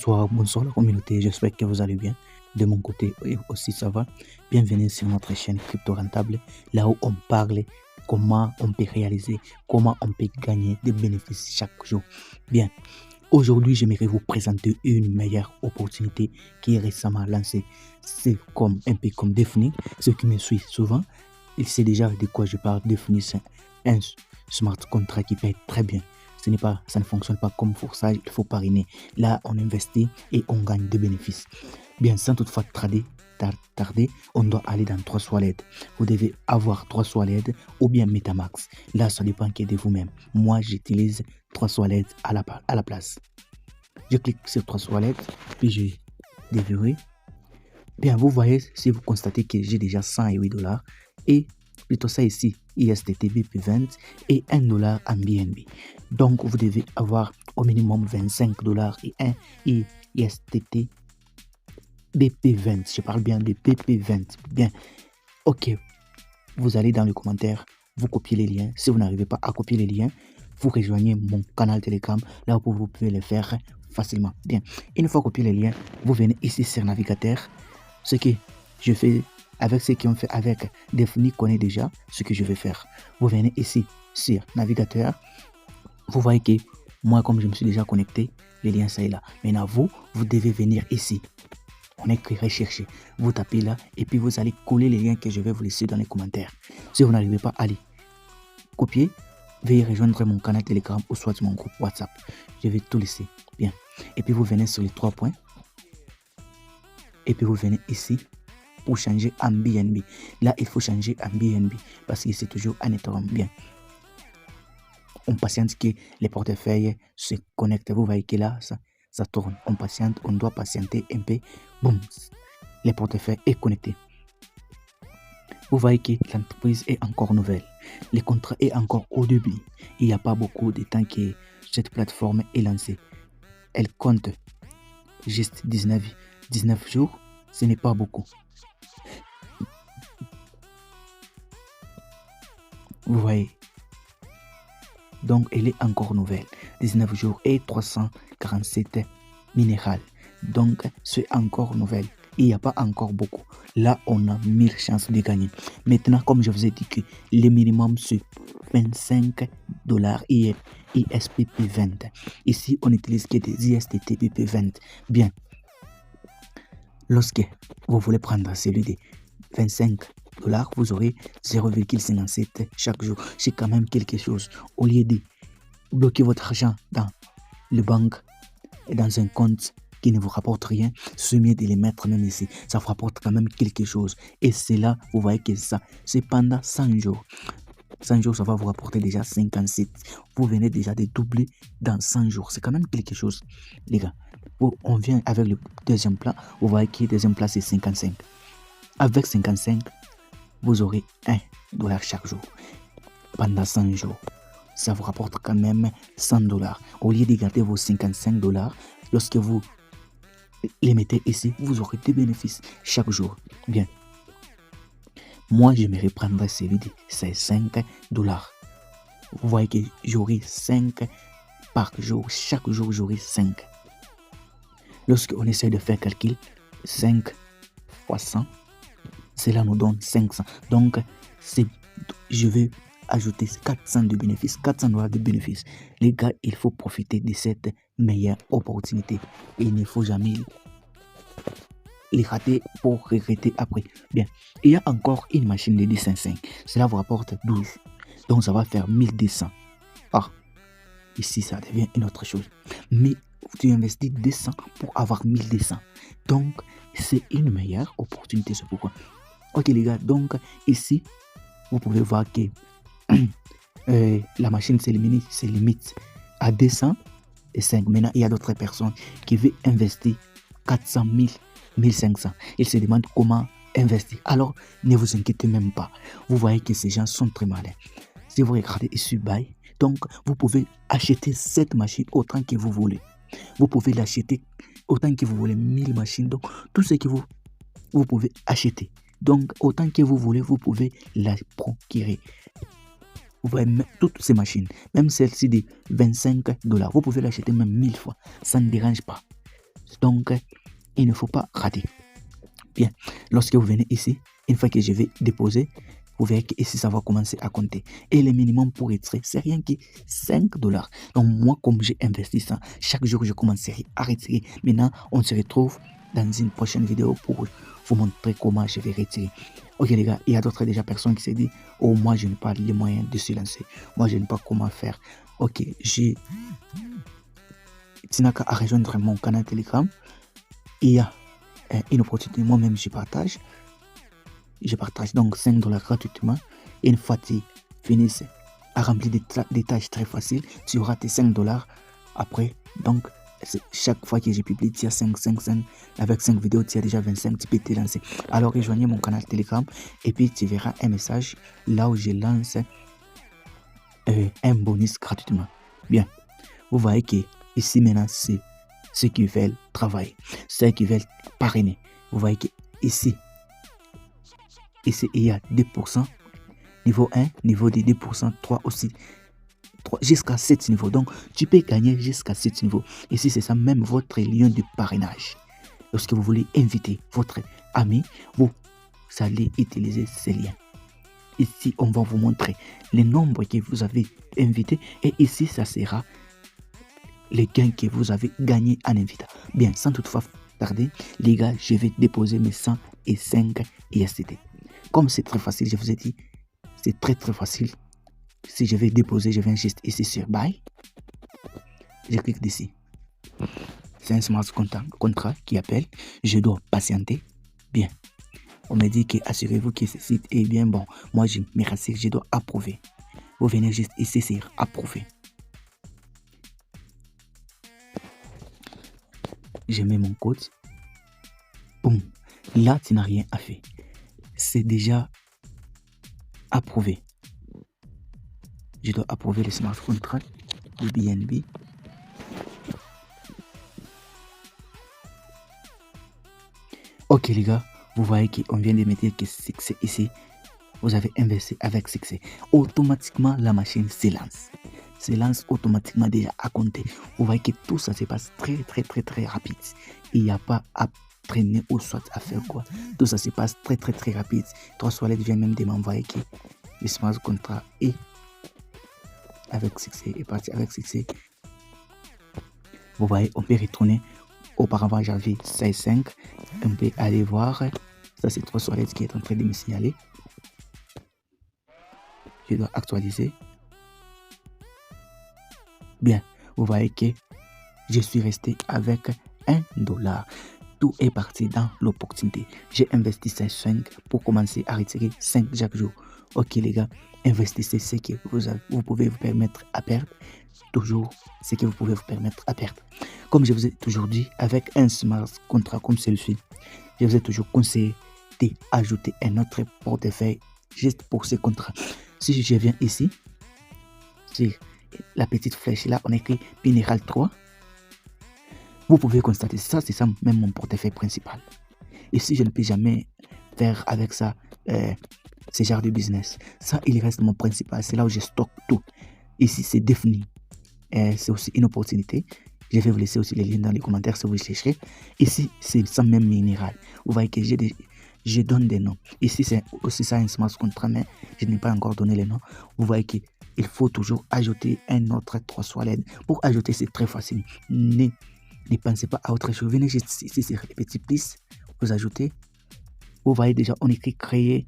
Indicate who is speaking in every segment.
Speaker 1: Bonsoir la communauté, j'espère que vous allez bien. De mon côté aussi ça va. Bienvenue sur notre chaîne Crypto Rentable, là où on parle comment on peut réaliser, comment on peut gagner des bénéfices chaque jour. Bien, aujourd'hui j'aimerais vous présenter une meilleure opportunité qui est récemment lancée. C'est comme un peu comme Défini. Ceux qui me suivent souvent, ils savent déjà de quoi je parle. Défini, c'est un smart contract qui paye très bien. Ça ne fonctionne pas comme forçage, il faut parrainer. Là, on investit et on gagne des bénéfices. Bien, sans toutefois tarder, on doit aller dans 3 wallets. Vous devez avoir 3 wallets ou bien Metamax. Là, ça dépend de vous-même. Moi, j'utilise 3 wallets à la place. Je clique sur 3 wallets, puis je déverrouille. Bien, vous voyez, si vous constatez que j'ai déjà $108 et plutôt ça ici, ISTT BP20 et $1 en BNB. Donc, vous devez avoir au minimum $25 et un ISTT BP20. Je parle bien de BP20. Bien, ok. Vous allez dans le commentaire, vous copiez les liens. Si vous n'arrivez pas à copier les liens, vous rejoignez mon canal Telegram, là où vous pouvez le faire facilement. Bien, une fois copié les liens, vous venez ici sur navigateur. Ce que je fais avec ceux qui ont fait avec Défini connaît déjà ce que je vais faire. Vous venez ici sur navigateur. Vous voyez que moi, comme je me suis déjà connecté, les liens ça est là. Maintenant, vous devez venir ici. On écrit rechercher. Vous tapez là et puis vous allez coller les liens que je vais vous laisser dans les commentaires. Si vous n'arrivez pas, allez copier. Veuillez rejoindre mon canal Telegram ou soit mon groupe WhatsApp. Je vais tout laisser. Bien. Et puis vous venez sur les 3 points. Et puis vous venez ici pour changer en BNB. Là, il faut changer en BNB parce que c'est toujours un Ethereum. Bien. On patiente que les portefeuilles se connectent. Vous voyez que là, ça tourne. On patiente, on doit patienter un peu. Boum, les portefeuilles est connecté. Vous voyez que l'entreprise est encore nouvelle. Le contrat est encore au début. Il n'y a pas beaucoup de temps que cette plateforme est lancée. Elle compte juste 19 jours. Ce n'est pas beaucoup. Vous voyez. Donc, elle est encore nouvelle. 19 jours et 347 minérales. Donc, c'est encore nouvelle. Il n'y a pas encore beaucoup. Là, on a 1000 chances de gagner. Maintenant, comme je vous ai dit que le minimum, c'est $25 ISPP20. Ici, on utilise que des ISTTPP20. Bien. Lorsque vous voulez prendre celui de $25, vous aurez 0,57 chaque jour. C'est quand même quelque chose. Au lieu de bloquer votre argent dans le banque et dans un compte qui ne vous rapporte rien, c'est mieux de les mettre même ici. Ça vous rapporte quand même quelque chose. Et c'est là, vous voyez que ça, c'est pendant 100 jours. 100 jours, ça va vous rapporter déjà 57. Vous venez déjà de doubler dans 100 jours. C'est quand même quelque chose, les gars. On vient avec le deuxième plat. Vous voyez que le deuxième plat, c'est 55. Avec 55, vous aurez $1 chaque jour. Pendant 100 jours, ça vous rapporte quand même $100. Au lieu de garder vos $55, lorsque vous les mettez ici, vous aurez des bénéfices chaque jour. Bien. Moi, j'aimerais prendre celui de $5. Vous voyez que j'aurai 5 par jour. Chaque jour, j'aurai 5. Lorsqu'on essaie de faire calcul, 5 fois 100, cela nous donne 500. Donc, je vais ajouter 400 de bénéfices, $400 de bénéfices. Les gars, il faut profiter de cette meilleure opportunité. Et il ne faut jamais les rater pour regretter après. Bien, il y a encore une machine de 10,5. Cela vous rapporte 12. Donc, ça va faire 1200. Ah, ici, ça devient une autre chose. Mais tu investis 200 pour avoir 1200. Donc, c'est une meilleure opportunité. C'est pourquoi. Ok, les gars, donc, ici, vous pouvez voir que la machine se limite à 205. Maintenant, il y a d'autres personnes qui veulent investir 400 000, 1500. Ils se demandent comment investir. Alors, ne vous inquiétez même pas. Vous voyez que ces gens sont très malins. Si vous regardez ici, buy, donc, vous pouvez acheter cette machine autant que vous voulez. Vous pouvez l'acheter autant que vous voulez. 1000 machines. Donc, tout ce que vous pouvez acheter. Donc, autant que vous voulez, vous pouvez la procurer. Vous voyez, toutes ces machines, même celle-ci de $25, vous pouvez l'acheter même 1000 fois. Ça ne dérange pas. Donc, il ne faut pas rater. Bien, lorsque vous venez ici, une fois que je vais déposer, vous verrez qu'ici, ça va commencer à compter. Et le minimum pour retirer, c'est rien que 5 dollars. Donc, moi, comme j'ai investi ça, chaque jour, je commencerai à retirer. Maintenant, on se retrouve dans une prochaine vidéo pour vous montrer comment je vais retirer. Ok, les gars, il y a d'autres déjà personnes qui se disent, oh, moi, je n'ai pas les moyens de se lancer. Moi, je n'ai pas comment faire. Ok, tu n'as qu'à rejoindre mon canal Telegram. Il y a une opportunité, moi-même, je partage. Je partage donc 5 dollars gratuitement. Et une fois que tu finis à remplir des tâches très faciles, tu auras tes 5 dollars. Après, donc, chaque fois que je publie, tu as 5. Avec 5 vidéos, tu as déjà 25, tu peux te lancer. Alors, rejoignez mon canal Telegram et puis tu verras un message là où je lance un bonus gratuitement. Bien, vous voyez que ici maintenant, c'est ceux qui veulent travailler, ceux qui veulent parrainer. Vous voyez que ici, il y a 2%, niveau 1, niveau 2, 2%, 3 aussi, 3, jusqu'à 7 niveaux. Donc, tu peux gagner jusqu'à 7 niveaux. Ici, c'est ça même votre lien de parrainage. Lorsque vous voulez inviter votre ami, vous allez utiliser ces liens. Ici, on va vous montrer le nombre que vous avez invité et ici, ça sera les gains que vous avez gagnés en invitant. Bien, sans toutefois tarder, les gars, je vais déposer mes 105 ISDT. Comme c'est très facile, je vous ai dit, c'est très facile. Si je vais déposer, je viens juste ici sur Buy. Je clique ici. C'est un smart contrat qui appelle. Je dois patienter. Bien. On me dit que assurez-vous que ce site est bien bon. Moi, je me rassure, je dois approuver. Vous venez juste ici sur approuver. Je mets mon code. Boum. Là, tu n'as rien à faire. C'est déjà approuvé. Je dois approuver le smart contract du BNB. Ok les gars, vous voyez qu'on vient de me dire que succès ici. Vous avez investi avec succès. Automatiquement, la machine se lance. Se lance automatiquement déjà à compter. Vous voyez que tout ça se passe très rapide. Il n'y a pas à traîner ou soit à faire quoi. Tout ça se passe très rapide. 3 soilettes vient même de m'envoyer que le smart contrat est avec succès, est parti avec succès. Vous voyez, on peut retourner. Auparavant, j'avais 16,5. On peut aller voir. Ça, c'est 3 soilettes qui est en train de me signaler. Je dois actualiser. Bien, vous voyez que je suis resté avec 1 dollar. Tout est parti dans l'opportunité. J'ai investi 5 pour commencer à retirer 5 chaque jour. Ok les gars, investissez ce que vous pouvez vous permettre à perdre. Toujours ce que vous pouvez vous permettre à perdre. Comme je vous ai toujours dit, avec un smart contrat comme celui-ci, je vous ai toujours conseillé d'ajouter un autre portefeuille juste pour ce contrat. Si je viens ici, sur la petite flèche là, on écrit Minéral 3. Vous pouvez constater ça, c'est ça même mon portefeuille principal. Et si je ne peux jamais faire avec ça ce genre de business, ça il reste mon principal, c'est là où je stocke tout. Ici c'est défini, c'est aussi une opportunité. Je vais vous laisser aussi les liens dans les commentaires si vous cherchez. Ici c'est ça même minéral. Vous voyez que je donne des noms. Ici c'est aussi ça un smart contrat, mais je n'ai pas encore donné les noms. Vous voyez que il faut toujours ajouter un autre 3 soilettes. Pour ajouter, c'est très facile. Ne pensez pas à autre chose. Venez juste ici sur les petits plus. Vous ajoutez. Vous voyez déjà, on écrit créer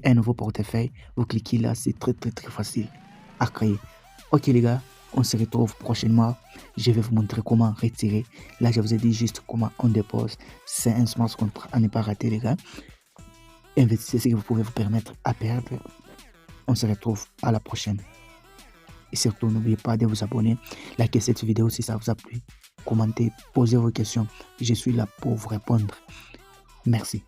Speaker 1: un nouveau portefeuille. Vous cliquez là, c'est très facile à créer. Ok les gars, on se retrouve prochainement. Je vais vous montrer comment retirer. Là, je vous ai dit juste comment on dépose. C'est un smart contrat à ne pas rater les gars. Investissez ce que vous pouvez vous permettre à perdre. On se retrouve à la prochaine. Et surtout, n'oubliez pas de vous abonner, likez cette vidéo si ça vous a plu, commentez, posez vos questions. Je suis là pour vous répondre. Merci.